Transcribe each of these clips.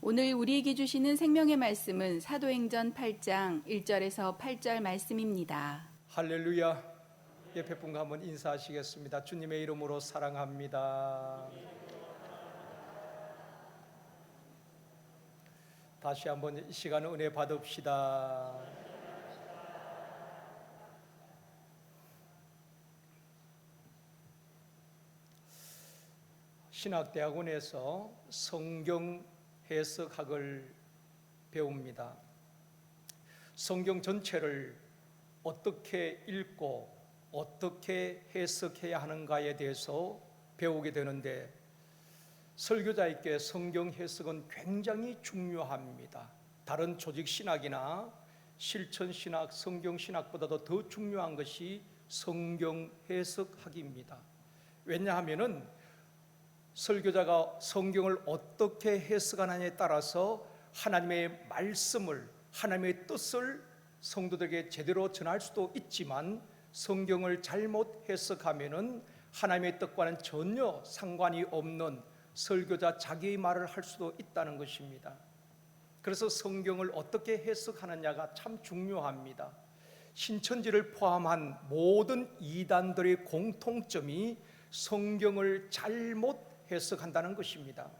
오늘 우리에게 주시는 생명의 말씀은 사도행전 8장 1절에서 8절 말씀입니다. 할렐루야. 옆에 분과 한번 인사하시겠습니다. 주님의 이름으로 사랑합니다. 다시 한번 이 시간 은혜 받읍시다. 신학대학원에서 성경 해석학을 배웁니다. 성경 전체를 어떻게 읽고 어떻게 해석해야 하는가에 대해서 배우게 되는데, 설교자에게 성경 해석은 굉장히 중요합니다. 다른 조직 신학이나 실천 신학, 성경 신학보다도 더 중요한 것이 성경 해석학입니다. 왜냐하면은 설교자가 성경을 어떻게 해석하느냐에 따라서 하나님의 말씀을, 하나님의 뜻을 성도들에게 제대로 전할 수도 있지만, 성경을 잘못 해석하면은 하나님의 뜻과는 전혀 상관이 없는 설교자 자기의 말을 할 수도 있다는 것입니다. 그래서 성경을 어떻게 해석하느냐가 참 중요합니다. 신천지를 포함한 모든 이단들의 공통점이 성경을 잘못 해석한다는 것입니다.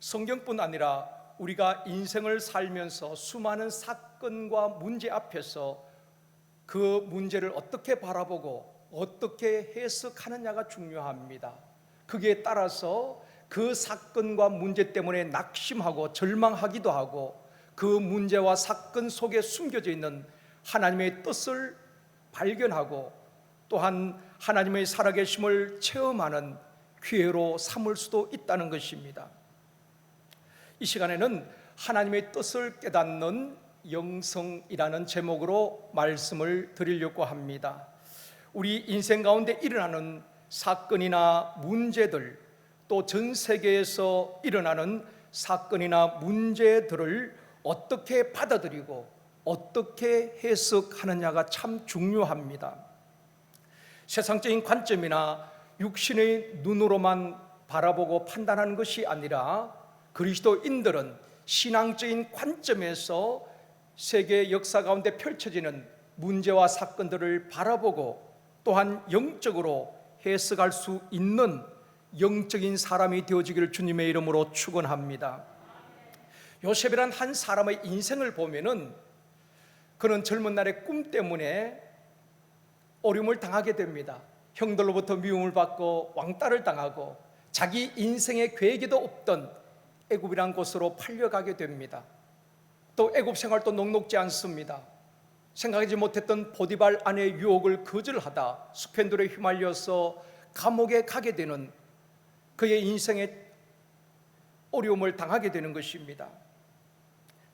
성경뿐 아니라 우리가 인생을 살면서 수많은 사건과 문제 앞에서 그 문제를 어떻게 바라보고 어떻게 해석하느냐가 중요합니다. 거기에 따라서 그 사건과 문제 때문에 낙심하고 절망하기도 하고, 그 문제와 사건 속에 숨겨져 있는 하나님의 뜻을 발견하고, 또한 하나님의 살아계심을 체험하는 기회로 삼을 수도 있다는 것입니다. 이 시간에는 하나님의 뜻을 깨닫는 영성이라는 제목으로 말씀을 드리려고 합니다. 우리 인생 가운데 일어나는 사건이나 문제들, 또 전 세계에서 일어나는 사건이나 문제들을 어떻게 받아들이고 어떻게 해석하느냐가 참 중요합니다. 세상적인 관점이나 육신의 눈으로만 바라보고 판단하는 것이 아니라, 그리스도인들은 신앙적인 관점에서 세계 역사 가운데 펼쳐지는 문제와 사건들을 바라보고, 또한 영적으로 해석할 수 있는 영적인 사람이 되어지기를 주님의 이름으로 축원합니다. 요셉이란 한 사람의 인생을 보면은, 그는 젊은 날의 꿈 때문에 어려움을 당하게 됩니다. 형들로부터 미움을 받고 왕따를 당하고, 자기 인생의 계획에도 없던 애굽이란 곳으로 팔려가게 됩니다. 또 애굽 생활도 녹록지 않습니다. 생각하지 못했던 보디발 아내의 유혹을 거절하다 스캔들에 휘말려서 감옥에 가게 되는, 그의 인생의 어려움을 당하게 되는 것입니다.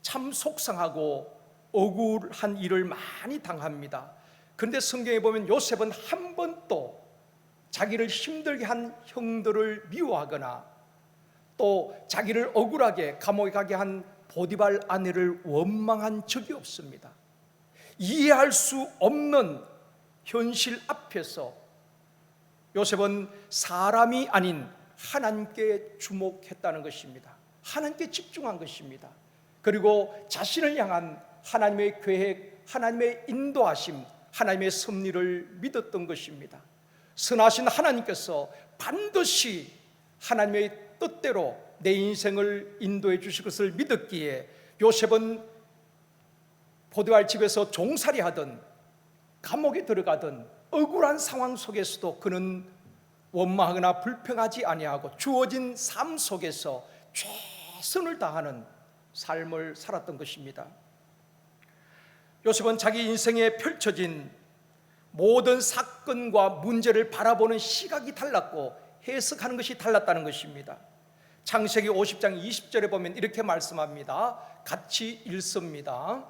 참 속상하고 억울한 일을 많이 당합니다. 그런데 성경에 보면 요셉은 한 번도 자기를 힘들게 한 형들을 미워하거나, 또 자기를 억울하게 감옥에 가게 한 보디발 아내를 원망한 적이 없습니다. 이해할 수 없는 현실 앞에서 요셉은 사람이 아닌 하나님께 주목했다는 것입니다. 하나님께 집중한 것입니다. 그리고 자신을 향한 하나님의 계획, 하나님의 인도하심, 하나님의 섭리를 믿었던 것입니다. 선하신 하나님께서 반드시 하나님의 뜻대로 내 인생을 인도해 주실 것을 믿었기에, 요셉은 보디발 집에서 종살이 하던, 감옥에 들어가던 억울한 상황 속에서도 그는 원망하거나 불평하지 아니하고 주어진 삶 속에서 최선을 다하는 삶을 살았던 것입니다. 요셉은 자기 인생에 펼쳐진 모든 사건과 문제를 바라보는 시각이 달랐고 해석하는 것이 달랐다는 것입니다. 창세기 50장 20절에 보면 이렇게 말씀합니다. 같이 읽습니다.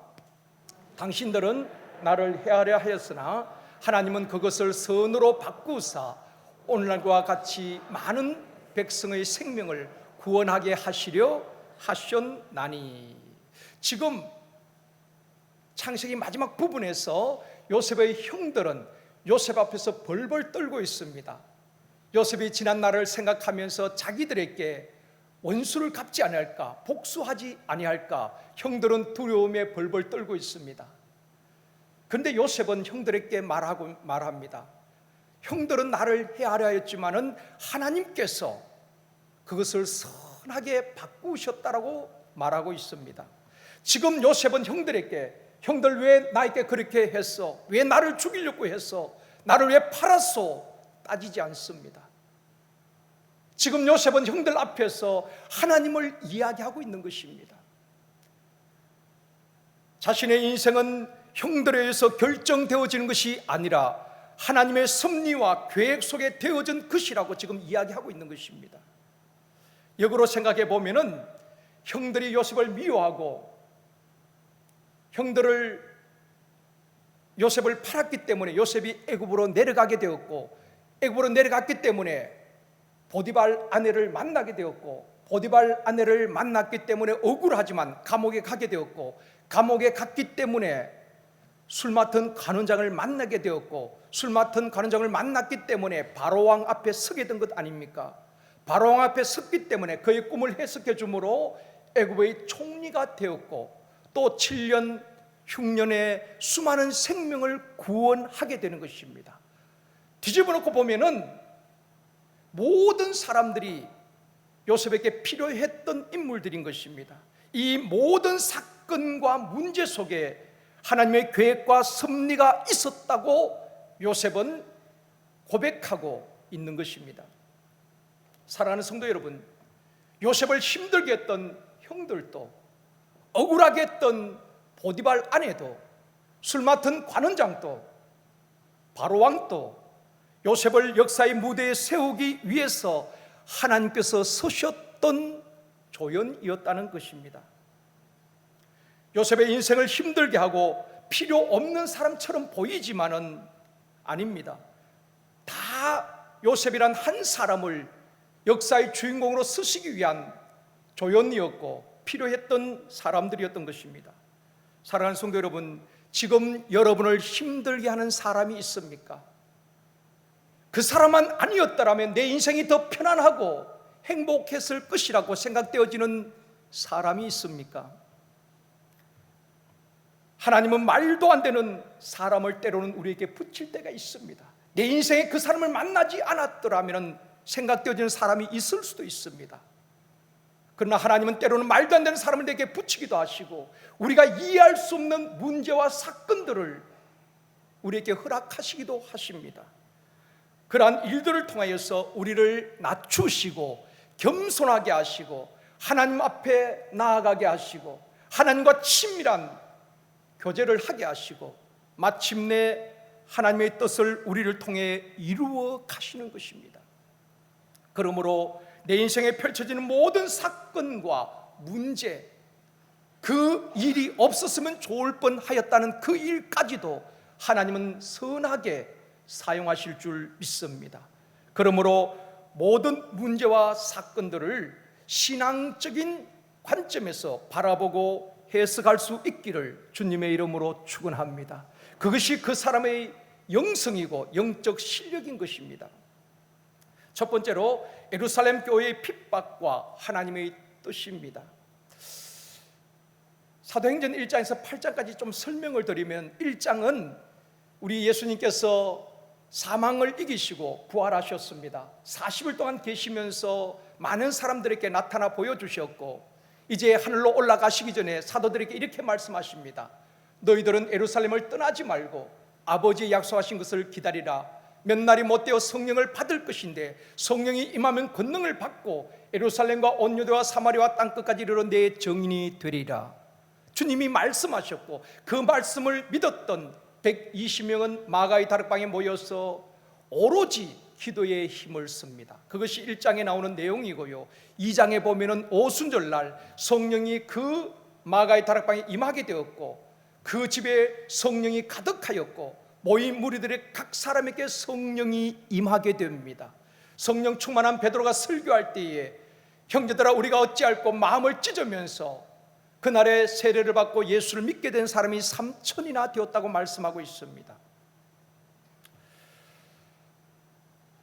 당신들은 나를 해하려 하였으나 하나님은 그것을 선으로 바꾸사 오늘날과 같이 많은 백성의 생명을 구원하게 하시려 하셨나니. 지금 창세기 마지막 부분에서 요셉의 형들은 요셉 앞에서 벌벌 떨고 있습니다. 요셉이 지난 날을 생각하면서 자기들에게 원수를 갚지 아니할까, 복수하지 아니할까, 형들은 두려움에 벌벌 떨고 있습니다. 그런데 요셉은 형들에게 말합니다. 형들은 나를 해하려 했지만은 하나님께서 그것을 선하게 바꾸셨다라고 말하고 있습니다. 지금 요셉은 형들에게, 형들 왜 나에게 그렇게 했어? 왜 나를 죽이려고 했어? 나를 왜 팔았어? 따지지 않습니다. 지금 요셉은 형들 앞에서 하나님을 이야기하고 있는 것입니다. 자신의 인생은 형들에 의해서 결정되어지는 것이 아니라 하나님의 섭리와 계획 속에 되어진 것이라고 지금 이야기하고 있는 것입니다. 역으로 생각해 보면은 형들이 요셉을 미워하고 요셉을 팔았기 때문에 요셉이 애굽으로 내려가게 되었고, 애굽으로 내려갔기 때문에 보디발 아내를 만나게 되었고, 보디발 아내를 만났기 때문에 억울하지만 감옥에 가게 되었고, 감옥에 갔기 때문에 술 맡은 관원장을 만나게 되었고, 술 맡은 관원장을 만났기 때문에 바로왕 앞에 서게 된 것 아닙니까? 바로왕 앞에 섰기 때문에 그의 꿈을 해석해 주므로 애굽의 총리가 되었고, 또 7년 흉년에 수많은 생명을 구원하게 되는 것입니다. 뒤집어 놓고 보면은 모든 사람들이 요셉에게 필요했던 인물들인 것입니다. 이 모든 사건과 문제 속에 하나님의 계획과 섭리가 있었다고 요셉은 고백하고 있는 것입니다. 사랑하는 성도 여러분, 요셉을 힘들게 했던 형들도, 억울하게 했던 보디발 아내도, 술 맡은 관원장도, 바로왕도 요셉을 역사의 무대에 세우기 위해서 하나님께서 서셨던 조연이었다는 것입니다. 요셉의 인생을 힘들게 하고 필요 없는 사람처럼 보이지만은 아닙니다. 다 요셉이란 한 사람을 역사의 주인공으로 쓰시기 위한 조연이었고 필요했던 사람들이었던 것입니다. 사랑하는 성도 여러분, 지금 여러분을 힘들게 하는 사람이 있습니까? 그 사람만 아니었더라면 내 인생이 더 편안하고 행복했을 것이라고 생각되어지는 사람이 있습니까? 하나님은 말도 안 되는 사람을 때로는 우리에게 붙일 때가 있습니다. 내 인생에 그 사람을 만나지 않았더라면 생각되어지는 사람이 있을 수도 있습니다. 그러나 하나님은 때로는 말도 안 되는 사람을 내게 붙이기도 하시고 우리가 이해할 수 없는 문제와 사건들을 우리에게 허락하시기도 하십니다. 그러한 일들을 통하여서 우리를 낮추시고 겸손하게 하시고 하나님 앞에 나아가게 하시고 하나님과 친밀한 교제를 하게 하시고 마침내 하나님의 뜻을 우리를 통해 이루어 가시는 것입니다. 그러므로 내 인생에 펼쳐지는 모든 사건과 문제, 그 일이 없었으면 좋을 뻔하였다는 그 일까지도 하나님은 선하게 사용하실 줄 믿습니다. 그러므로 모든 문제와 사건들을 신앙적인 관점에서 바라보고 해석할 수 있기를 주님의 이름으로 축원합니다. 그것이 그 사람의 영성이고 영적 실력인 것입니다. 첫 번째로 예루살렘 교회의 핍박과 하나님의 뜻입니다. 사도행전 1장에서 8장까지 좀 설명을 드리면 1장은 우리 예수님께서 사망을 이기시고 부활하셨습니다. 40일 동안 계시면서 많은 사람들에게 나타나 보여주셨고 이제 하늘로 올라가시기 전에 사도들에게 이렇게 말씀하십니다. 너희들은 예루살렘을 떠나지 말고 아버지의 약속하신 것을 기다리라. 몇 날이 못되어 성령을 받을 것인데 성령이 임하면 권능을 받고 예루살렘과 온 유대와 사마리아와 땅끝까지 이르러 내 증인이 되리라. 주님이 말씀하셨고 그 말씀을 믿었던 120명은 마가의 다락방에 모여서 오로지 기도에 힘을 씁니다. 그것이 1장에 나오는 내용이고요. 2장에 보면은 오순절날 성령이 그 마가의 다락방에 임하게 되었고 그 집에 성령이 가득하였고 모인 무리들의 각 사람에게 성령이 임하게 됩니다. 성령 충만한 베드로가 설교할 때에 형제들아 우리가 어찌할꼬 마음을 찢으면서 그날에 세례를 받고 예수를 믿게 된 사람이 3,000이나 되었다고 말씀하고 있습니다.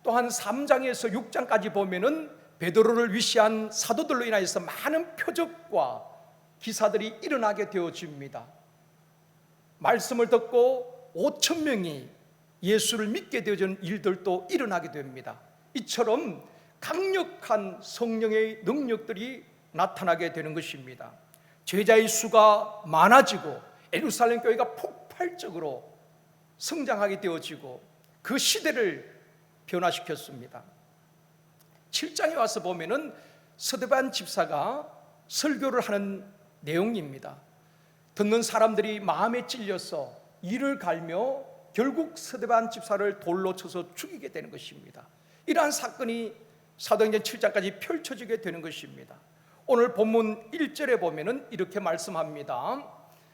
또한 3장에서 6장까지 보면은 베드로를 위시한 사도들로 인하여서 많은 표적과 기사들이 일어나게 되어집니다. 말씀을 듣고 5천 명이 예수를 믿게 되어진 일들도 일어나게 됩니다. 이처럼 강력한 성령의 능력들이 나타나게 되는 것입니다. 제자의 수가 많아지고 예루살렘 교회가 폭발적으로 성장하게 되어지고 그 시대를 변화시켰습니다. 7장에 와서 보면은 스데반 집사가 설교를 하는 내용입니다. 듣는 사람들이 마음에 찔려서 이를 갈며 결국 스데반 집사를 돌로 쳐서 죽이게 되는 것입니다. 이러한 사건이 사도행전 7장까지 펼쳐지게 되는 것입니다. 오늘 본문 1절에 보면은 이렇게 말씀합니다.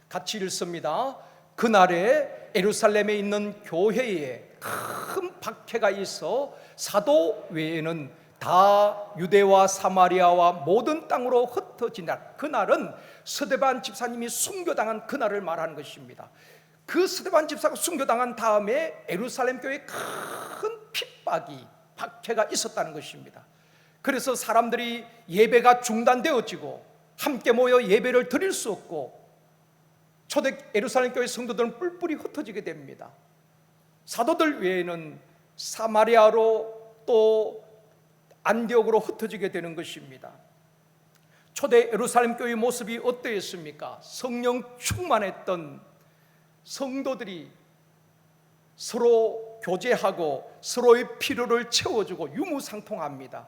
같이 읽습니다. 그날에 예루살렘에 있는 교회에 큰 박해가 있어 사도 외에는 다 유대와 사마리아와 모든 땅으로 흩어진 날, 그날은 스데반 집사님이 순교당한 그날을 말하는 것입니다. 그 스데반 집사가 순교당한 다음에 예루살렘 교회에 큰 핍박이, 박해가 있었다는 것입니다. 그래서 사람들이 예배가 중단되어지고 함께 모여 예배를 드릴 수 없고 초대 예루살렘 교회 성도들은 뿔뿔이 흩어지게 됩니다. 사도들 외에는 사마리아로 또 안디옥으로 흩어지게 되는 것입니다. 초대 예루살렘 교회의 모습이 어떠했습니까? 성령 충만했던 성도들이 서로 교제하고 서로의 필요를 채워주고 유무상통합니다.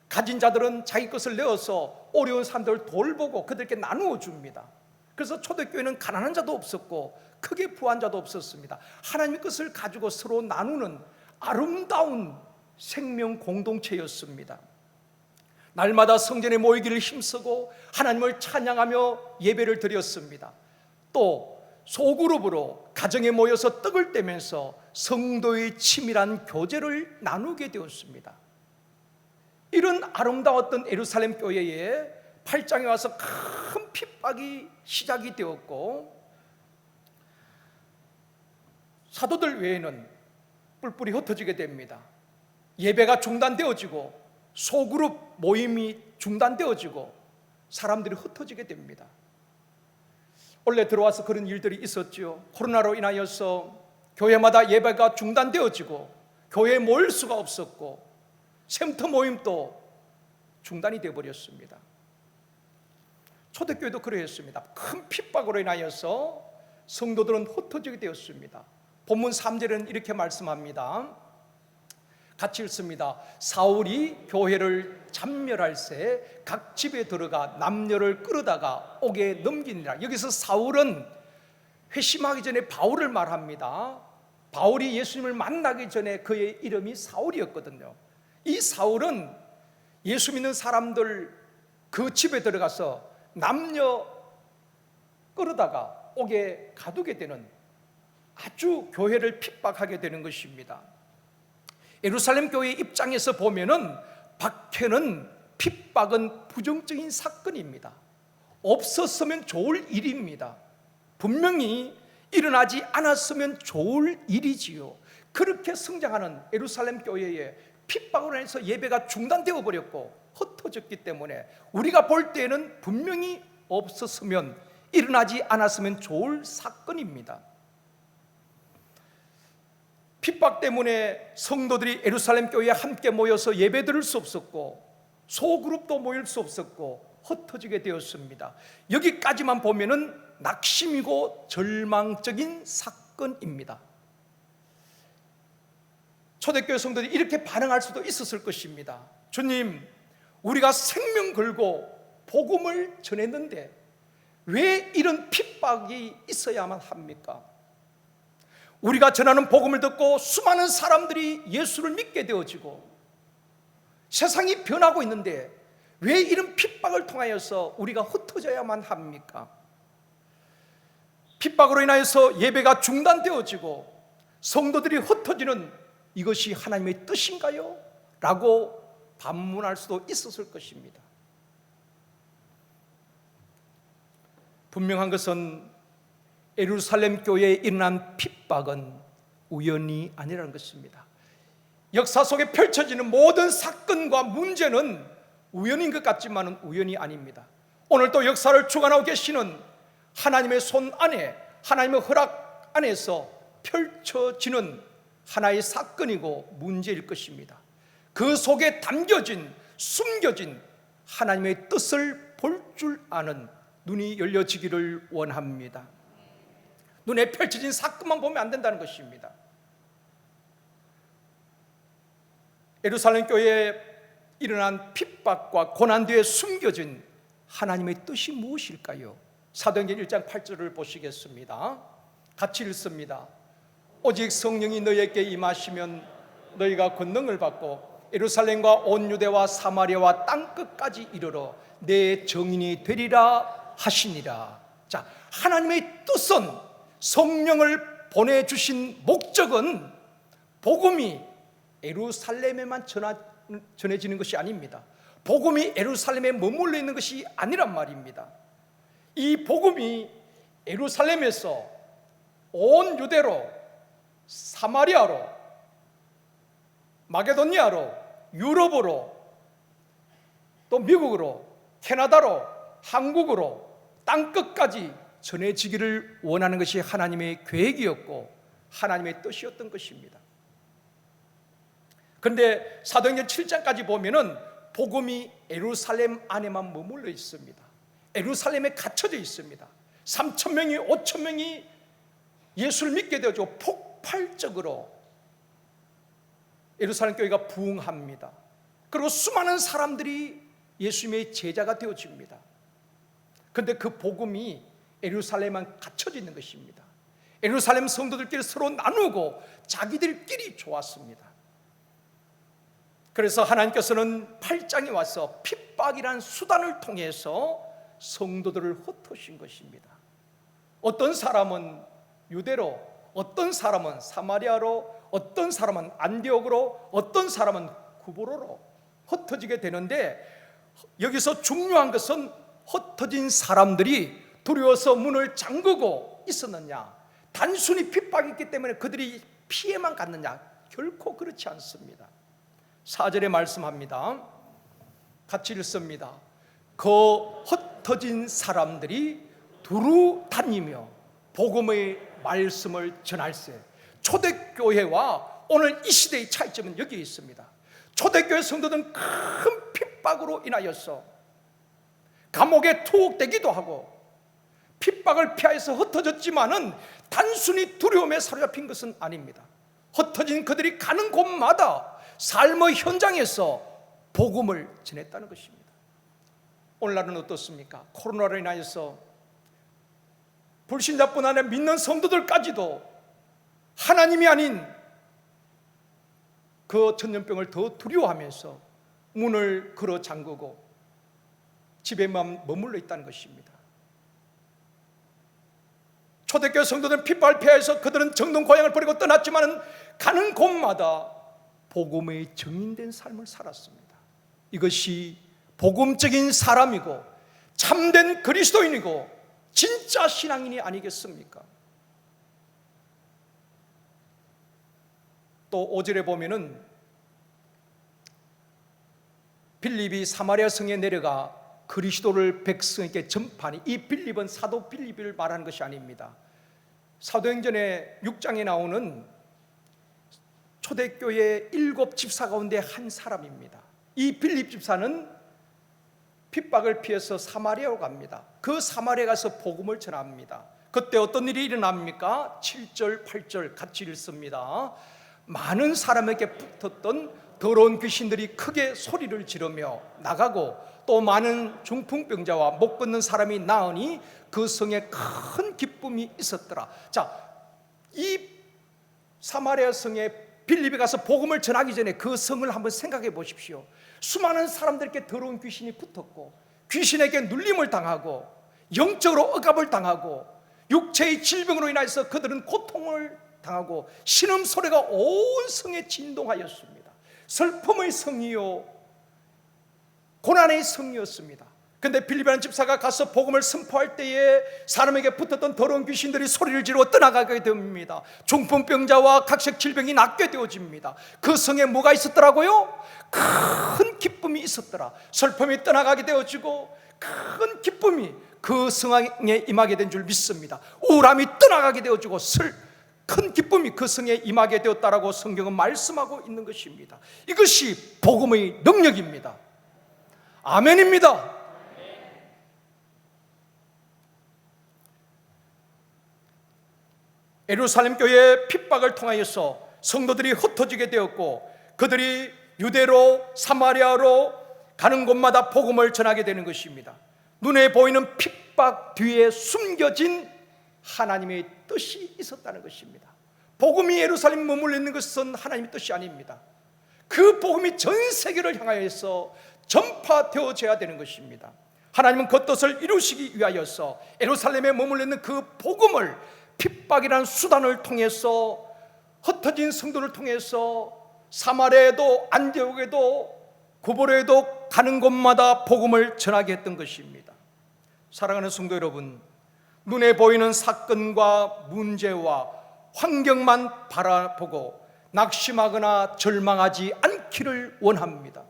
가진 자들은 자기 것을 내어서 어려운 사람들을 돌보고 그들에게 나누어 줍니다. 그래서 초대교회는 가난한 자도 없었고 크게 부한 자도 없었습니다. 하나님의 것을 가지고 서로 나누는 아름다운 생명 공동체였습니다. 날마다 성전에 모이기를 힘쓰고 하나님을 찬양하며 예배를 드렸습니다. 또 소그룹으로 가정에 모여서 떡을 떼면서 성도의 치밀한 교제를 나누게 되었습니다. 이런 아름다웠던 예루살렘 교회에 8장에 와서 큰 핍박이 시작이 되었고 사도들 외에는 뿔뿔이 흩어지게 됩니다. 예배가 중단되어지고 소그룹 모임이 중단되어지고 사람들이 흩어지게 됩니다. 원래 들어와서 그런 일들이 있었죠. 코로나로 인하여서 교회마다 예배가 중단되어지고 교회에 모일 수가 없었고 샘터 모임도 중단이 되어버렸습니다. 초대교회도 그러했습니다. 큰 핍박으로 인하여서 성도들은 흩어지게 되었습니다. 본문 3절에는 이렇게 말씀합니다. 같이 읽습니다. 사울이 교회를 잠멸할새 각 집에 들어가 남녀를 끌어다가 옥에 넘기니라. 여기서 사울은 회심하기 전에 바울을 말합니다. 바울이 예수님을 만나기 전에 그의 이름이 사울이었거든요. 이 사울은 예수 믿는 사람들 그 집에 들어가서 남녀 끌어다가 옥에 가두게 되는 아주 교회를 핍박하게 되는 것입니다. 예루살렘 교회 입장에서 보면은 박해는 핍박은 부정적인 사건입니다. 없었으면 좋을 일입니다. 분명히 일어나지 않았으면 좋을 일이지요. 그렇게 성장하는 예루살렘 교회에 핍박으로 인해서 예배가 중단되어 버렸고 흩어졌기 때문에 우리가 볼 때에는 분명히 없었으면 일어나지 않았으면 좋을 사건입니다. 핍박 때문에 성도들이 예루살렘 교회에 함께 모여서 예배 드릴 수 없었고 소그룹도 모일 수 없었고 흩어지게 되었습니다. 여기까지만 보면은 낙심이고 절망적인 사건입니다. 초대교회 성도들이 이렇게 반응할 수도 있었을 것입니다. 주님, 우리가 생명 걸고 복음을 전했는데 왜 이런 핍박이 있어야만 합니까? 우리가 전하는 복음을 듣고 수많은 사람들이 예수를 믿게 되어지고 세상이 변하고 있는데 왜 이런 핍박을 통하여서 우리가 흩어져야만 합니까? 핍박으로 인하여서 예배가 중단되어지고 성도들이 흩어지는 이것이 하나님의 뜻인가요? 라고 반문할 수도 있었을 것입니다. 분명한 것은 예루살렘 교회에 일어난 핍박은 우연이 아니라는 것입니다. 역사 속에 펼쳐지는 모든 사건과 문제는 우연인 것 같지만 우연이 아닙니다. 오늘 또 역사를 주관하고 계시는 하나님의 손 안에, 하나님의 허락 안에서 펼쳐지는 하나의 사건이고 문제일 것입니다. 그 속에 담겨진, 숨겨진 하나님의 뜻을 볼 줄 아는 눈이 열려지기를 원합니다. 눈에 펼쳐진 사건만 보면 안 된다는 것입니다. 예루살렘 교회에 일어난 핍박과 고난 뒤에 숨겨진 하나님의 뜻이 무엇일까요? 사도행전 1장 8절을 보시겠습니다. 같이 읽습니다. 오직 성령이 너희에게 임하시면 너희가 권능을 받고 예루살렘과 온 유대와 사마리아와 땅끝까지 이르러 내 증인이 되리라 하시니라. 자, 하나님의 뜻은, 성령을 보내주신 목적은 복음이 예루살렘에만 전해지는 것이 아닙니다. 복음이 예루살렘에 머물러 있는 것이 아니란 말입니다. 이 복음이 예루살렘에서 온 유대로, 사마리아로, 마게도니아로, 유럽으로, 또 미국으로, 캐나다로, 한국으로, 땅끝까지 전해지기를 원하는 것이 하나님의 계획이었고 하나님의 뜻이었던 것입니다. 그런데 사도행전 7장까지 보면은 복음이 예루살렘 안에만 머물러 있습니다. 예루살렘에 갇혀져 있습니다. 3,000명이 5,000명이 예수를 믿게 되어서 폭발적으로 예루살렘 교회가 부흥합니다. 그리고 수많은 사람들이 예수님의 제자가 되어집니다. 그런데 그 복음이 예루살렘만 갇혀져 있는 것입니다. 예루살렘 성도들끼리 서로 나누고 자기들끼리 좋았습니다. 그래서 하나님께서는 8장에 와서 핍박이라는 수단을 통해서 성도들을 흩으신 것입니다. 어떤 사람은 유대로, 어떤 사람은 사마리아로, 어떤 사람은 안디옥으로, 어떤 사람은 구브로로 흩어지게 되는데, 여기서 중요한 것은 흩어진 사람들이 두려워서 문을 잠그고 있었느냐, 단순히 핍박이 있기 때문에 그들이 피해만 갔느냐, 결코 그렇지 않습니다. 4절에 말씀합니다. 같이 읽습니다. 그 흩어진 사람들이 두루 다니며 복음의 말씀을 전할세. 초대교회와 오늘 이 시대의 차이점은 여기에 있습니다. 초대교회 성도들은 큰 핍박으로 인하여서 감옥에 투옥되기도 하고 핍박을 피하여서 흩어졌지만은 단순히 두려움에 사로잡힌 것은 아닙니다. 흩어진 그들이 가는 곳마다 삶의 현장에서 복음을 전했다는 것입니다. 오늘날은 어떻습니까? 코로나로 인하여서 불신자뿐 아니라 믿는 성도들까지도 하나님이 아닌 그 전염병을 더 두려워하면서 문을 걸어 잠그고 집에만 머물러 있다는 것입니다. 초대교회 성도들은 핍박을 피해서 그들은 정든 고향을 버리고 떠났지만 가는 곳마다 복음의 증인된 삶을 살았습니다. 이것이 복음적인 사람이고 참된 그리스도인이고 진짜 신앙인이 아니겠습니까? 또 5절에 보면은 빌립이 사마리아 성에 내려가 그리스도를 백성에게 전파하니, 이 빌립은 사도 빌립을 말하는 것이 아닙니다. 사도행전의 6장에 나오는 초대교회 7 집사 가운데 한 사람입니다. 이 빌립 집사는 핍박을 피해서 사마리아로 갑니다. 그 사마리아에 가서 복음을 전합니다. 그때 어떤 일이 일어납니까? 7절 8절 같이 읽습니다. 많은 사람에게 붙었던 더러운 귀신들이 크게 소리를 지르며 나가고 또 많은 중풍병자와 못 걷는 사람이 나으니 그 성에 큰 기쁨이 있었더라. 자, 이 사마리아 성에 빌립이 가서 복음을 전하기 전에 그 성을 한번 생각해 보십시오. 수많은 사람들께 더러운 귀신이 붙었고 귀신에게 눌림을 당하고 영적으로 억압을 당하고 육체의 질병으로 인해서 그들은 고통을 당하고 신음소리가 온 성에 진동하였습니다. 슬픔의 성이요 고난의 성이었습니다. 근데 빌립이라는 집사가 가서 복음을 선포할 때에 사람에게 붙었던 더러운 귀신들이 소리를 지르고 떠나가게 됩니다. 중풍병자와 각색 질병이 낫게 되어집니다. 그 성에 뭐가 있었더라고요? 큰 기쁨이 있었더라. 슬픔이 떠나가게 되어지고 큰 기쁨이 그 성에 임하게 된 줄 믿습니다. 우울함이 떠나가게 되어지고 큰 기쁨이 그 성에 임하게 되었다라고 성경은 말씀하고 있는 것입니다. 이것이 복음의 능력입니다. 아멘입니다. 예루살렘 교회의 핍박을 통하여서 성도들이 흩어지게 되었고 그들이 유대로 사마리아로 가는 곳마다 복음을 전하게 되는 것입니다. 눈에 보이는 핍박 뒤에 숨겨진 하나님의 뜻이 있었다는 것입니다. 복음이 예루살렘에 머물러 있는 것은 하나님의 뜻이 아닙니다. 그 복음이 전 세계를 향하여서 전파되어져야 되는 것입니다. 하나님은 그 뜻을 이루시기 위하여서 예루살렘에 머물러 있는 그 복음을 핍박이라는 수단을 통해서 흩어진 성도를 통해서 사마리아에도 안디옥에도 고보로에도 가는 곳마다 복음을 전하게 했던 것입니다. 사랑하는 성도 여러분, 눈에 보이는 사건과 문제와 환경만 바라보고 낙심하거나 절망하지 않기를 원합니다.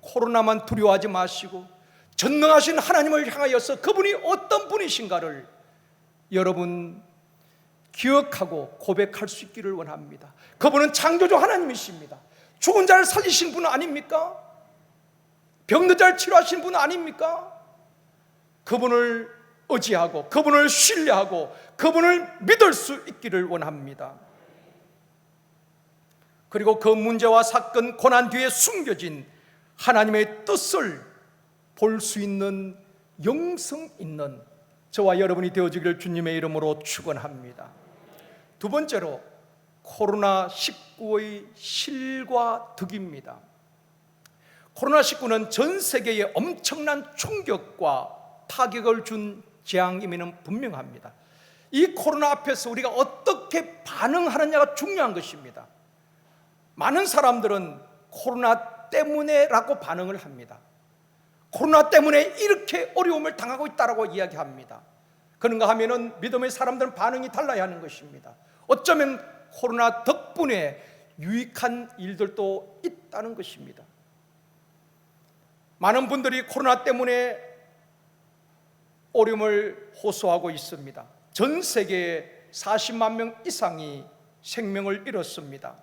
코로나만 두려워하지 마시고 전능하신 하나님을 향하여서 그분이 어떤 분이신가를 여러분 기억하고 고백할 수 있기를 원합니다. 그분은 창조주 하나님이십니다. 죽은 자를 살리신 분 아닙니까? 병든 자를 치료하신 분 아닙니까? 그분을 의지하고 그분을 신뢰하고 그분을 믿을 수 있기를 원합니다. 그리고 그 문제와 사건, 고난 뒤에 숨겨진 하나님의 뜻을 볼 수 있는 영성 있는 저와 여러분이 되어지기를 주님의 이름으로 축원합니다. 두 번째로 코로나19의 실과 득입니다. 코로나19는 전 세계에 엄청난 충격과 타격을 준 재앙임에는 분명합니다. 이 코로나 앞에서 우리가 어떻게 반응하느냐가 중요한 것입니다. 많은 사람들은 코로나 때문에라고 반응을 합니다. 코로나 때문에 이렇게 어려움을 당하고 있다라고 이야기합니다. 그런가 하면은 믿음의 사람들은 반응이 달라야 하는 것입니다. 어쩌면 코로나 덕분에 유익한 일들도 있다는 것입니다. 많은 분들이 코로나 때문에 어려움을 호소하고 있습니다. 전 세계에 40만 명 이상이 생명을 잃었습니다.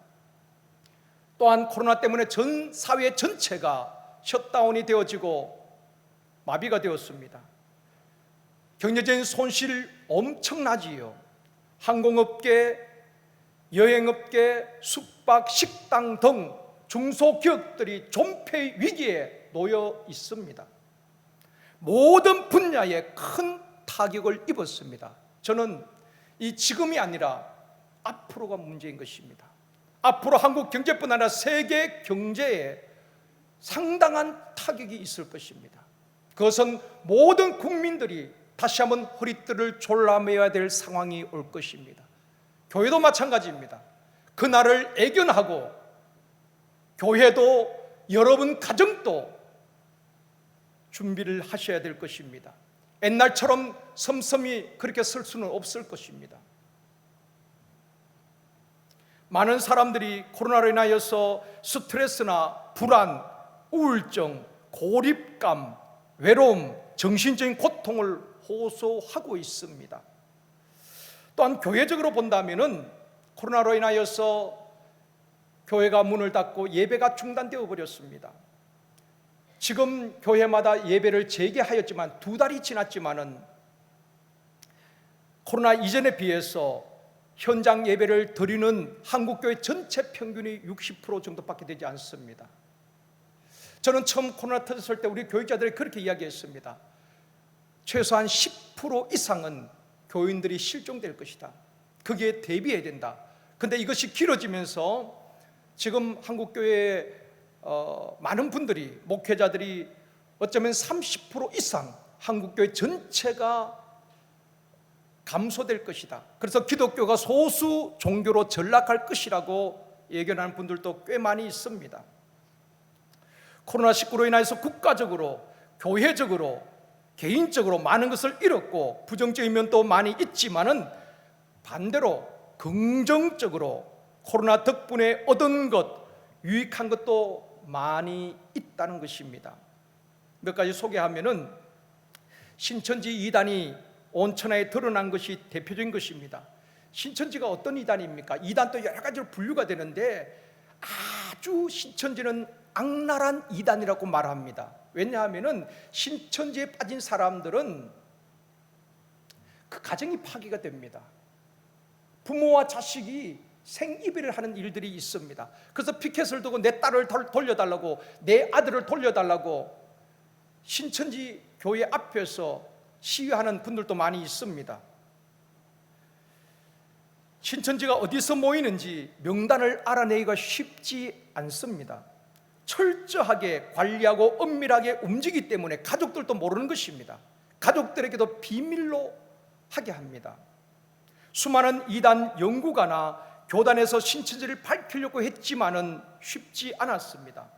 또한 코로나 때문에 전 사회 전체가 셧다운이 되어지고 마비가 되었습니다. 경제적인 손실 엄청나지요. 항공업계, 여행업계, 숙박, 식당 등 중소기업들이 존폐 위기에 놓여 있습니다. 모든 분야에 큰 타격을 입었습니다. 저는 이 지금이 아니라 앞으로가 문제인 것입니다. 앞으로 한국 경제뿐 아니라 세계 경제에 상당한 타격이 있을 것입니다. 그것은 모든 국민들이 다시 한번 허리띠를 졸라매야 될 상황이 올 것입니다. 교회도 마찬가지입니다. 그날을 애견하고 교회도 여러분 가정도 준비를 하셔야 될 것입니다. 옛날처럼 섬섬이 그렇게 설 수는 없을 것입니다. 많은 사람들이 코로나로 인하여서 스트레스나 불안, 우울증, 고립감, 외로움, 정신적인 고통을 호소하고 있습니다. 또한 교회적으로 본다면은 코로나로 인하여서 교회가 문을 닫고 예배가 중단되어 버렸습니다. 지금 교회마다 예배를 재개하였지만 2달이 지났지만은 코로나 이전에 비해서 현장 예배를 드리는 한국교회 전체 평균이 60% 정도밖에 되지 않습니다. 저는 처음 코로나 터졌을 때 우리 교육자들이 그렇게 이야기했습니다. 최소한 10% 이상은 교인들이 실종될 것이다. 거기에 대비해야 된다. 그런데 이것이 길어지면서 지금 한국교회에 많은 분들이, 목회자들이 어쩌면 30% 이상 한국교회 전체가 감소될 것이다. 그래서 기독교가 소수 종교로 전락할 것이라고 예견하는 분들도 꽤 많이 있습니다. 코로나19로 인해서 국가적으로 교회적으로 개인적으로 많은 것을 잃었고 부정적인 면도 많이 있지만은 반대로 긍정적으로 코로나 덕분에 얻은 것, 유익한 것도 많이 있다는 것입니다. 몇 가지 소개하면은 신천지 이단이 온 천하에 드러난 것이 대표적인 것입니다. 신천지가 어떤 이단입니까? 이단도 여러 가지로 분류가 되는데 아주 신천지는 악랄한 이단이라고 말합니다. 왜냐하면은 신천지에 빠진 사람들은 그 가정이 파괴가 됩니다. 부모와 자식이 생이별을 하는 일들이 있습니다. 그래서 피켓을 두고 내 딸을 돌려달라고, 내 아들을 돌려달라고 신천지 교회 앞에서 시위하는 분들도 많이 있습니다. 신천지가 어디서 모이는지 명단을 알아내기가 쉽지 않습니다. 철저하게 관리하고 엄밀하게 움직이기 때문에 가족들도 모르는 것입니다. 가족들에게도 비밀로 하게 합니다. 수많은 이단 연구가나 교단에서 신천지를 밝히려고 했지만은 쉽지 않았습니다.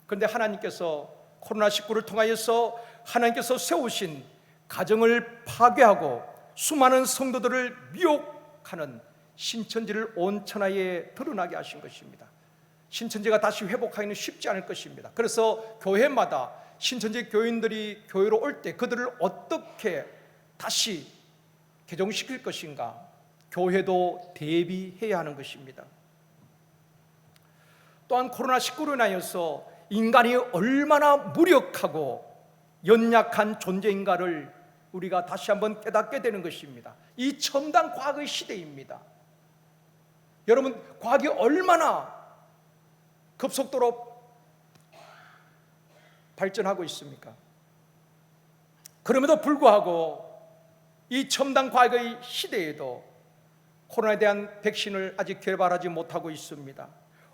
그런데 하나님께서 코로나19를 통하여서 하나님께서 세우신 가정을 파괴하고 수많은 성도들을 미혹하는 신천지를 온 천하에 드러나게 하신 것입니다. 신천지가 다시 회복하기는 쉽지 않을 것입니다. 그래서 교회마다 신천지 교인들이 교회로 올 때 그들을 어떻게 다시 개종시킬 것인가, 교회도 대비해야 하는 것입니다. 또한 코로나19로 인하여서 인간이 얼마나 무력하고 연약한 존재인가를 우리가 다시 한번 깨닫게 되는 것입니다. 이 첨단 과학의 시대입니다. 여러분, 과학이 얼마나 급속도로 발전하고 있습니까? 그럼에도 불구하고 이 첨단 과학의 시대에도 코로나에 대한 백신을 아직 개발하지 못하고 있습니다.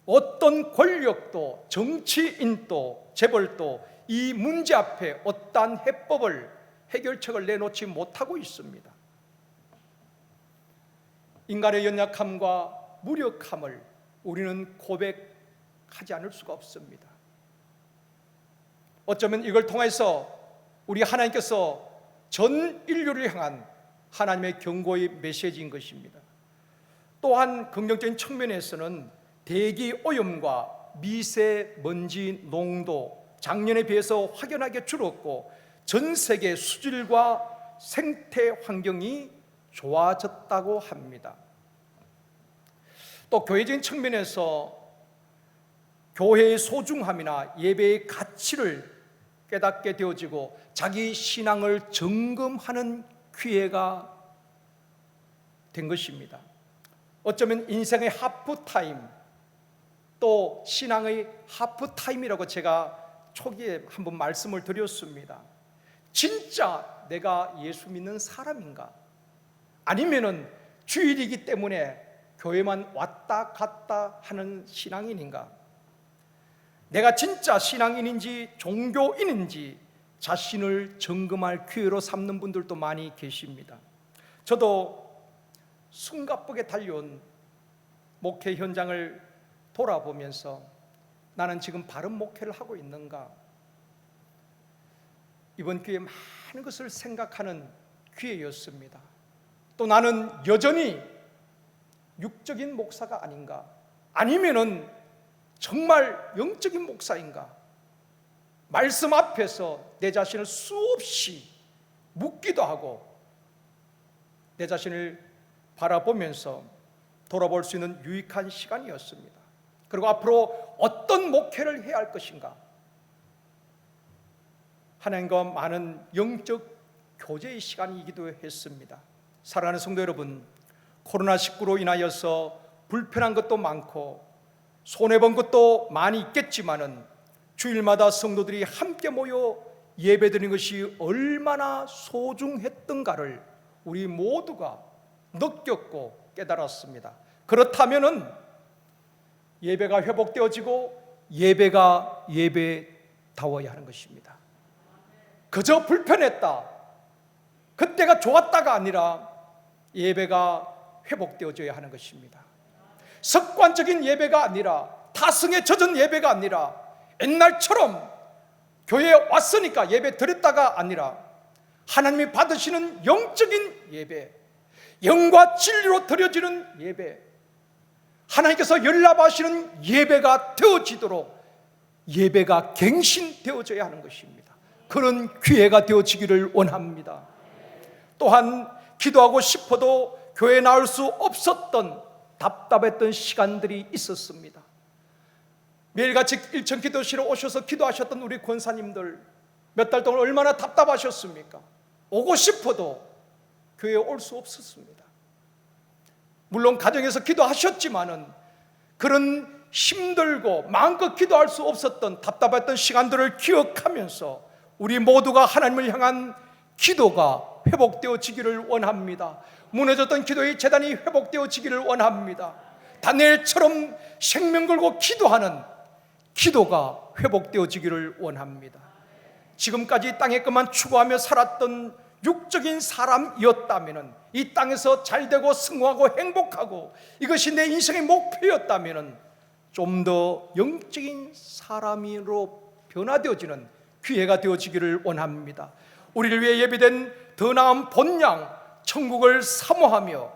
어떤 권력도 정치인도 재벌도 이 문제 앞에 어떠한 해법을, 해결책을 내놓지 못하고 있습니다. 인간의 연약함과 무력함을 우리는 고백하지 않을 수가 없습니다. 어쩌면 이걸 통해서 우리 하나님께서 전 인류를 향한 하나님의 경고의 메시지인 것입니다. 또한 긍정적인 측면에서는 대기 오염과 미세먼지 농도 작년에 비해서 확연하게 줄었고 전 세계 수질과 생태 환경이 좋아졌다고 합니다. 또 교회적인 측면에서 교회의 소중함이나 예배의 가치를 깨닫게 되어지고 자기 신앙을 점검하는 기회가 된 것입니다. 어쩌면 인생의 하프타임, 또 신앙의 하프타임이라고 제가 초기에 한번 말씀을 드렸습니다. 진짜 내가 예수 믿는 사람인가? 아니면은 주일이기 때문에 교회만 왔다 갔다 하는 신앙인인가? 내가 진짜 신앙인인지 종교인인지 자신을 점검할 기회로 삼는 분들도 많이 계십니다. 저도 숨가쁘게 달려온 목회 현장을 돌아보면서 나는 지금 바른 목회를 하고 있는가? 이번 기회에 많은 것을 생각하는 기회였습니다. 또 나는 여전히 육적인 목사가 아닌가? 아니면은 정말 영적인 목사인가? 말씀 앞에서 내 자신을 수없이 묻기도 하고 내 자신을 바라보면서 돌아볼 수 있는 유익한 시간이었습니다. 그리고 앞으로 어떤 목회를 해야 할 것인가? 하나님과 많은 영적 교제의 시간이기도 했습니다. 사랑하는 성도 여러분, 코로나19로 인하여서 불편한 것도 많고 손해본 것도 많이 있겠지만은 주일마다 성도들이 함께 모여 예배드리는 것이 얼마나 소중했던가를 우리 모두가 느꼈고 깨달았습니다. 그렇다면은 예배가 회복되어지고 예배가 예배다워야 하는 것입니다. 그저 불편했다, 그때가 좋았다가 아니라 예배가 회복되어져야 하는 것입니다. 습관적인 예배가 아니라 타성에 젖은 예배가 아니라 옛날처럼 교회에 왔으니까 예배 드렸다가 아니라 하나님이 받으시는 영적인 예배, 영과 진리로 드려지는 예배, 하나님께서 연락하시는 예배가 되어지도록 예배가 갱신되어져야 하는 것입니다. 그런 기회가 되어지기를 원합니다. 또한 기도하고 싶어도 교회에 나올 수 없었던 답답했던 시간들이 있었습니다. 매일같이 일천 기도실에 오셔서 기도하셨던 우리 권사님들, 몇 달 동안 얼마나 답답하셨습니까? 오고 싶어도 교회에 올 수 없었습니다. 물론 가정에서 기도하셨지만은 그런 힘들고 마음껏 기도할 수 없었던 답답했던 시간들을 기억하면서 우리 모두가 하나님을 향한 기도가 회복되어지기를 원합니다. 무너졌던 기도의 재단이 회복되어지기를 원합니다. 다니엘처럼 생명 걸고 기도하는 기도가 회복되어지기를 원합니다. 지금까지 땅의 것만 추구하며 살았던 육적인 사람이었다면, 이 땅에서 잘되고 승화하고 행복하고 이것이 내 인생의 목표였다면 좀 더 영적인 사람으로 변화되어지는 기회가 되어지기를 원합니다. 우리를 위해 예비된 더 나은 본향 천국을 사모하며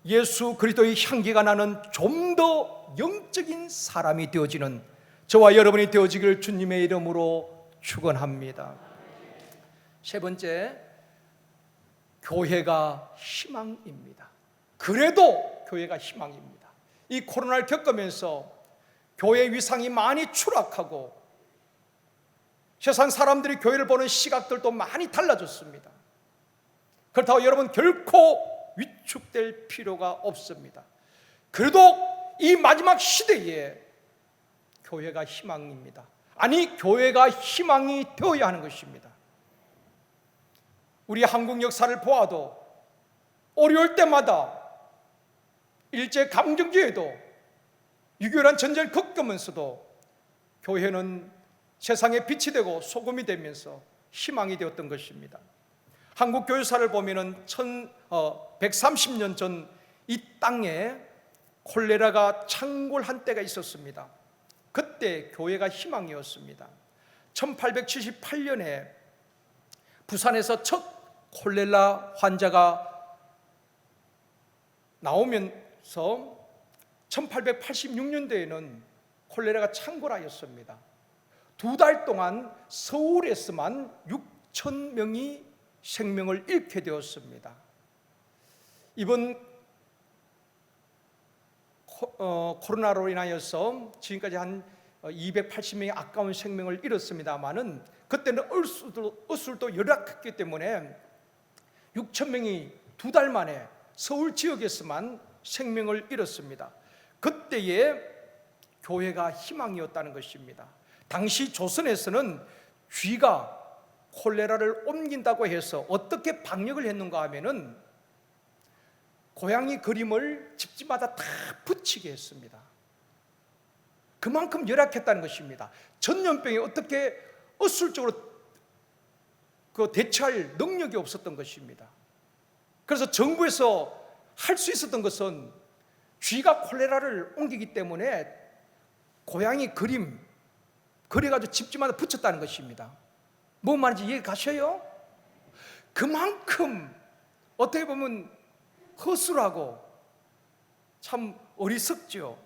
예수 그리스도의 향기가 나는 좀 더 영적인 사람이 되어지는 저와 여러분이 되어지기를 주님의 이름으로 축원합니다. 세 번째, 교회가 희망입니다. 그래도 교회가 희망입니다. 이 코로나를 겪으면서 교회의 위상이 많이 추락하고 세상 사람들이 교회를 보는 시각들도 많이 달라졌습니다. 그렇다고 여러분 결코 위축될 필요가 없습니다. 그래도 이 마지막 시대에 교회가 희망입니다. 아니, 교회가 희망이 되어야 하는 것입니다. 우리 한국 역사를 보아도 어려울 때마다 일제강점기에도 6.25란 전쟁을 겪으면서도 교회는 세상에 빛이 되고 소금이 되면서 희망이 되었던 것입니다. 한국 교회사를 보면은 130년 전 이 땅에 콜레라가 창궐한 때가 있었습니다. 그때 교회가 희망이었습니다. 1878년에 부산에서 첫 콜레라 환자가 나오면서 1886년도에는 콜레라가 창궐하였습니다. 2달 동안 서울에서만 6천 명이 생명을 잃게 되었습니다. 이번 코로나로 인하여서 지금까지 한 280명의 아까운 생명을 잃었습니다마는 그때는 어술도 열악했기 때문에 6천 명이 2달 만에 서울 지역에서만 생명을 잃었습니다. 그때의 교회가 희망이었다는 것입니다. 당시 조선에서는 쥐가 콜레라를 옮긴다고 해서 어떻게 방역을 했는가 하면은 고양이 그림을 집집마다 다 붙이게 했습니다. 그만큼 열악했다는 것입니다. 전염병에 어떻게 어술적으로 대처할 능력이 없었던 것입니다. 그래서 정부에서 할 수 있었던 것은 쥐가 콜레라를 옮기기 때문에 고양이 그림 그래가지고 집집마다 붙였다는 것입니다. 뭐 말인지 이해 가셔요? 그만큼 어떻게 보면 허술하고 참 어리석죠.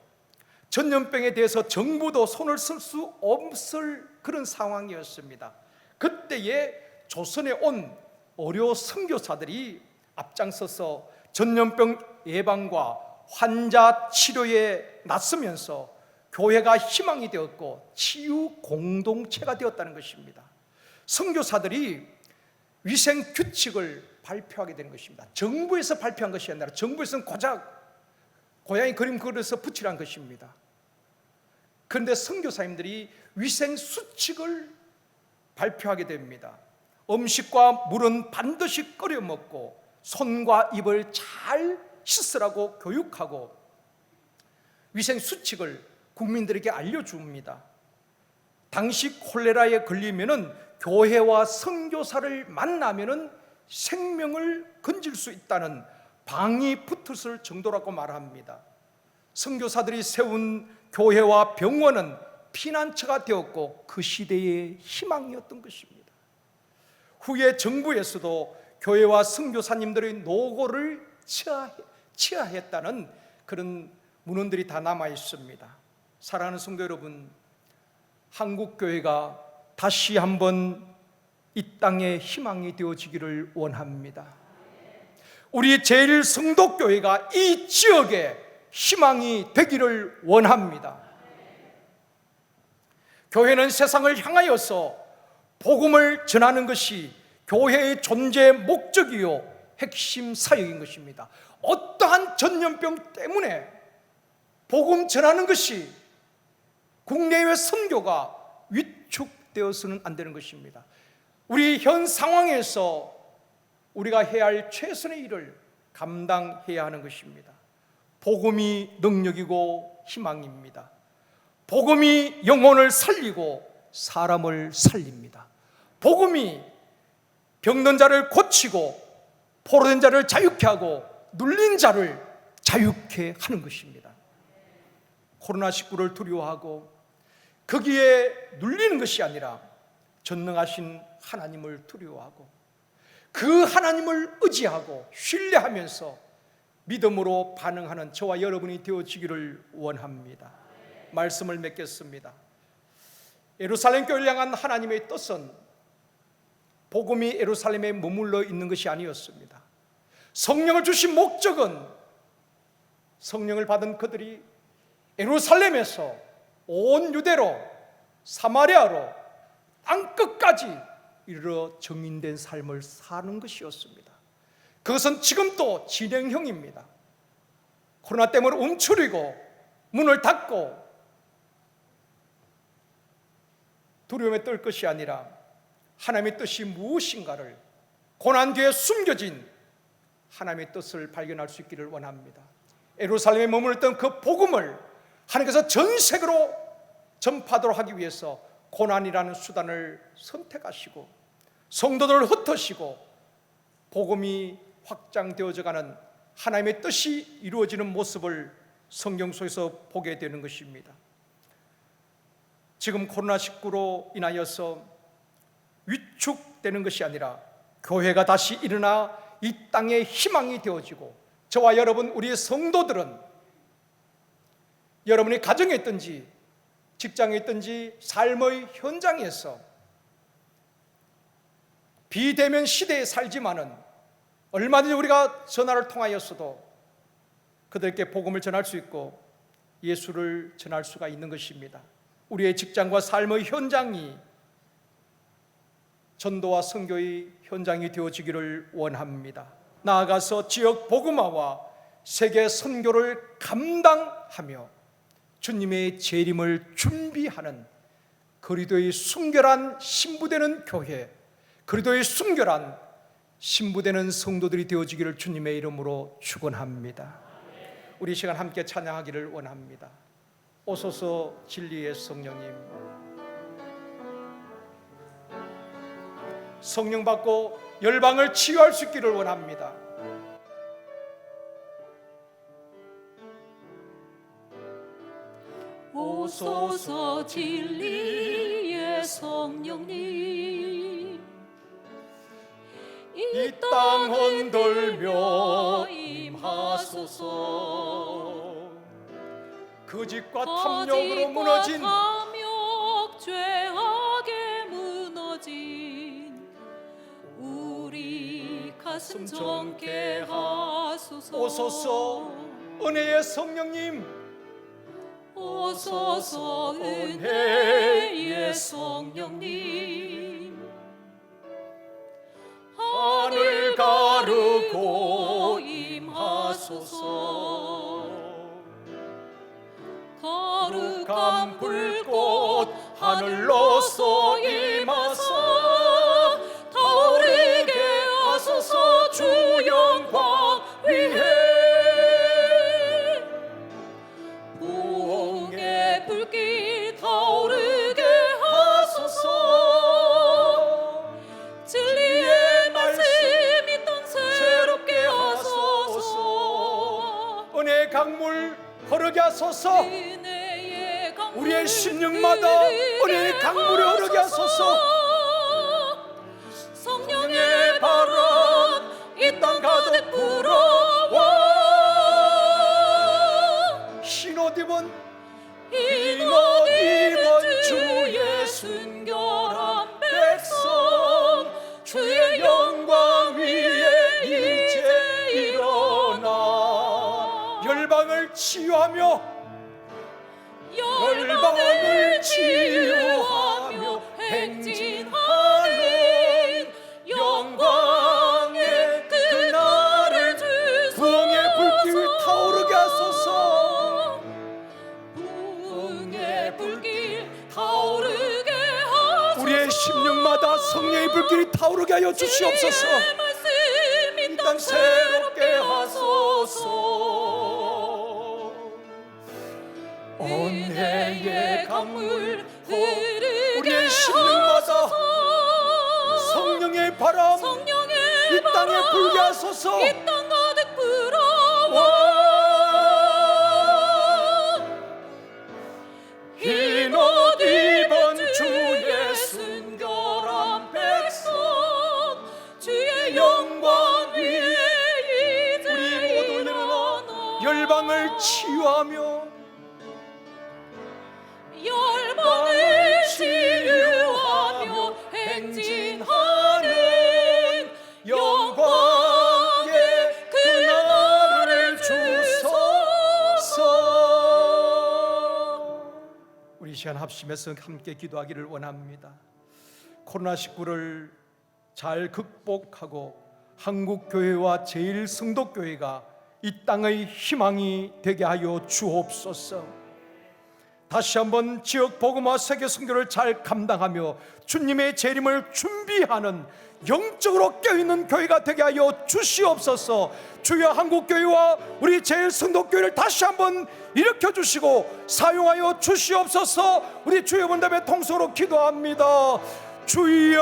전염병에 대해서 정부도 손을 쓸 수 없을 그런 상황이었습니다. 그때에 조선에 온 어려 선교사들이 앞장서서 전염병 예방과 환자 치료에 나서면서 교회가 희망이 되었고 치유 공동체가 되었다는 것입니다. 선교사들이 위생 규칙을 발표하게 되는 것입니다. 정부에서 발표한 것이 아니라 정부에서는 고작 고양이 그림 그려서 붙이라는 것입니다. 그런데 선교사님들이 위생 수칙을 발표하게 됩니다. 음식과 물은 반드시 끓여 먹고 손과 입을 잘 씻으라고 교육하고 위생 수칙을 국민들에게 알려줍니다. 당시 콜레라에 걸리면은 교회와 선교사를 만나면은 생명을 건질 수 있다는 방이 붙었을 정도라고 말합니다. 선교사들이 세운 교회와 병원은 피난처가 되었고 그 시대의 희망이었던 것입니다. 후에 정부에서도 교회와 선교사님들의 노고를 치하했다는 그런 문헌들이 다 남아 있습니다. 사랑하는 성도 여러분, 한국교회가 다시 한번 이 땅의 희망이 되어지기를 원합니다. 우리 제1성도교회가 이 지역의 희망이 되기를 원합니다. 교회는 세상을 향하여서 복음을 전하는 것이 교회의 존재 목적이요 핵심 사역인 것입니다. 어떠한 전염병 때문에 복음 전하는 것이 국내외 선교가 위축되어서는 안 되는 것입니다. 우리 현 상황에서 우리가 해야 할 최선의 일을 감당해야 하는 것입니다. 복음이 능력이고 희망입니다. 복음이 영혼을 살리고 사람을 살립니다. 복음이 병든 자를 고치고 포로된 자를 자유케 하고 눌린 자를 자유케 하는 것입니다. 코로나19를 두려워하고 거기에 눌리는 것이 아니라 전능하신 하나님을 두려워하고 그 하나님을 의지하고 신뢰하면서 믿음으로 반응하는 저와 여러분이 되어지기를 원합니다. 말씀을 맺겠습니다. 예루살렘 교회를 향한 하나님의 뜻은 복음이 예루살렘에 머물러 있는 것이 아니었습니다. 성령을 주신 목적은 성령을 받은 그들이 예루살렘에서 온 유대로 사마리아로 땅끝까지 이르러 정인된 삶을 사는 것이었습니다. 그것은 지금도 진행형입니다. 코로나 때문에 움츠리고 문을 닫고 두려움에 떨 것이 아니라 하나님의 뜻이 무엇인가를 고난 뒤에 숨겨진 하나님의 뜻을 발견할 수 있기를 원합니다. 예루살렘에 머물렀던 그 복음을 하나님께서 전 세계로 전파하도록 하기 위해서 고난이라는 수단을 선택하시고 성도들을 흩으시고 복음이 확장되어져가는 하나님의 뜻이 이루어지는 모습을 성경 속에서 보게 되는 것입니다. 지금 코로나19로 인하여서 위축되는 것이 아니라 교회가 다시 일어나 이 땅의 희망이 되어지고 저와 여러분 우리의 성도들은 여러분이 가정에 있든지 직장에 있든지 삶의 현장에서 비대면 시대에 살지만은 얼마든지 우리가 전화를 통하여서도 그들에게 복음을 전할 수 있고 예수를 전할 수가 있는 것입니다. 우리의 직장과 삶의 현장이 전도와 선교의 현장이 되어지기를 원합니다. 나아가서 지역 복음화와 세계 선교를 감당하며 주님의 재림을 준비하는 그리스도의 순결한 신부되는 교회, 그리스도의 순결한 신부되는 성도들이 되어지기를 주님의 이름으로 축원합니다. 우리 시간 함께 찬양하기를 원합니다. 오소서 진리의 성령님, 성령 받고 열방을 치유할 수 있기를 원합니다. 오소서 진리의 성령님, 이 땅 흔들며 임하소서. 거짓과 탐욕으로 무너진 탐욕 죄악에 무너진 우리 가슴 정케 하소서. 오소서 은혜의 성령님, 오소서 은혜의 성령님, 하늘 가르고 임하소서. 거룩한 불꽃 하늘로서 임하사 타오르게 하소서. 주 영광 위에 부흥의 불길 타오르게 하소서. 진리의 말씀 이 땅 새롭게 하소서. 은혜의 강물 흐르게 하소서. 은혜의 강물 우리의 우리의 심령마다 은혜의 강물이 흐르게 하소서. 성령의 바람 이 땅 가득 불어와 흰옷 입은 주의 순결한 백성 주의 영광 위에 이제 일어나 열방을 치유하며 열방을 치유하며 행진하는 영광의 그날을 주소서. 부흥의 불길 타오르게 하소서. 부흥의 불길 타오르게 하소서. 우리의 심령마다 성령의 불길이 타오르게 하여 주시옵소서. 주의 말씀 이 땅 새롭게 하소서. 은혜의 강물 흐르게 우리의 심령마다 하소서. 성령의 바람 성령의 이 땅에 바람 불게 하소서. 이 땅 가득 불어와 흰옷 입은 주의 순결한 백성 주의 영광 위에 이제 우리 모두 일어나 열방을 치유하며 열방을 치유하며 행진하는 영광의 그날을 주소서. 우리 시간 합심해서 함께 기도하기를 원합니다. 코로나19를 잘 극복하고 한국교회와 제일성도교회가 이 땅의 희망이 되게 하여 주옵소서. 다시 한번 지역 복음화 세계 선교를 잘 감당하며 주님의 재림을 준비하는 영적으로 깨어있는 교회가 되게 하여 주시옵소서. 주여 한국교회와 우리 제일성도교회를 다시 한번 일으켜 주시고 사용하여 주시옵소서. 우리 주여 본답의 통성으로 기도합니다. 주여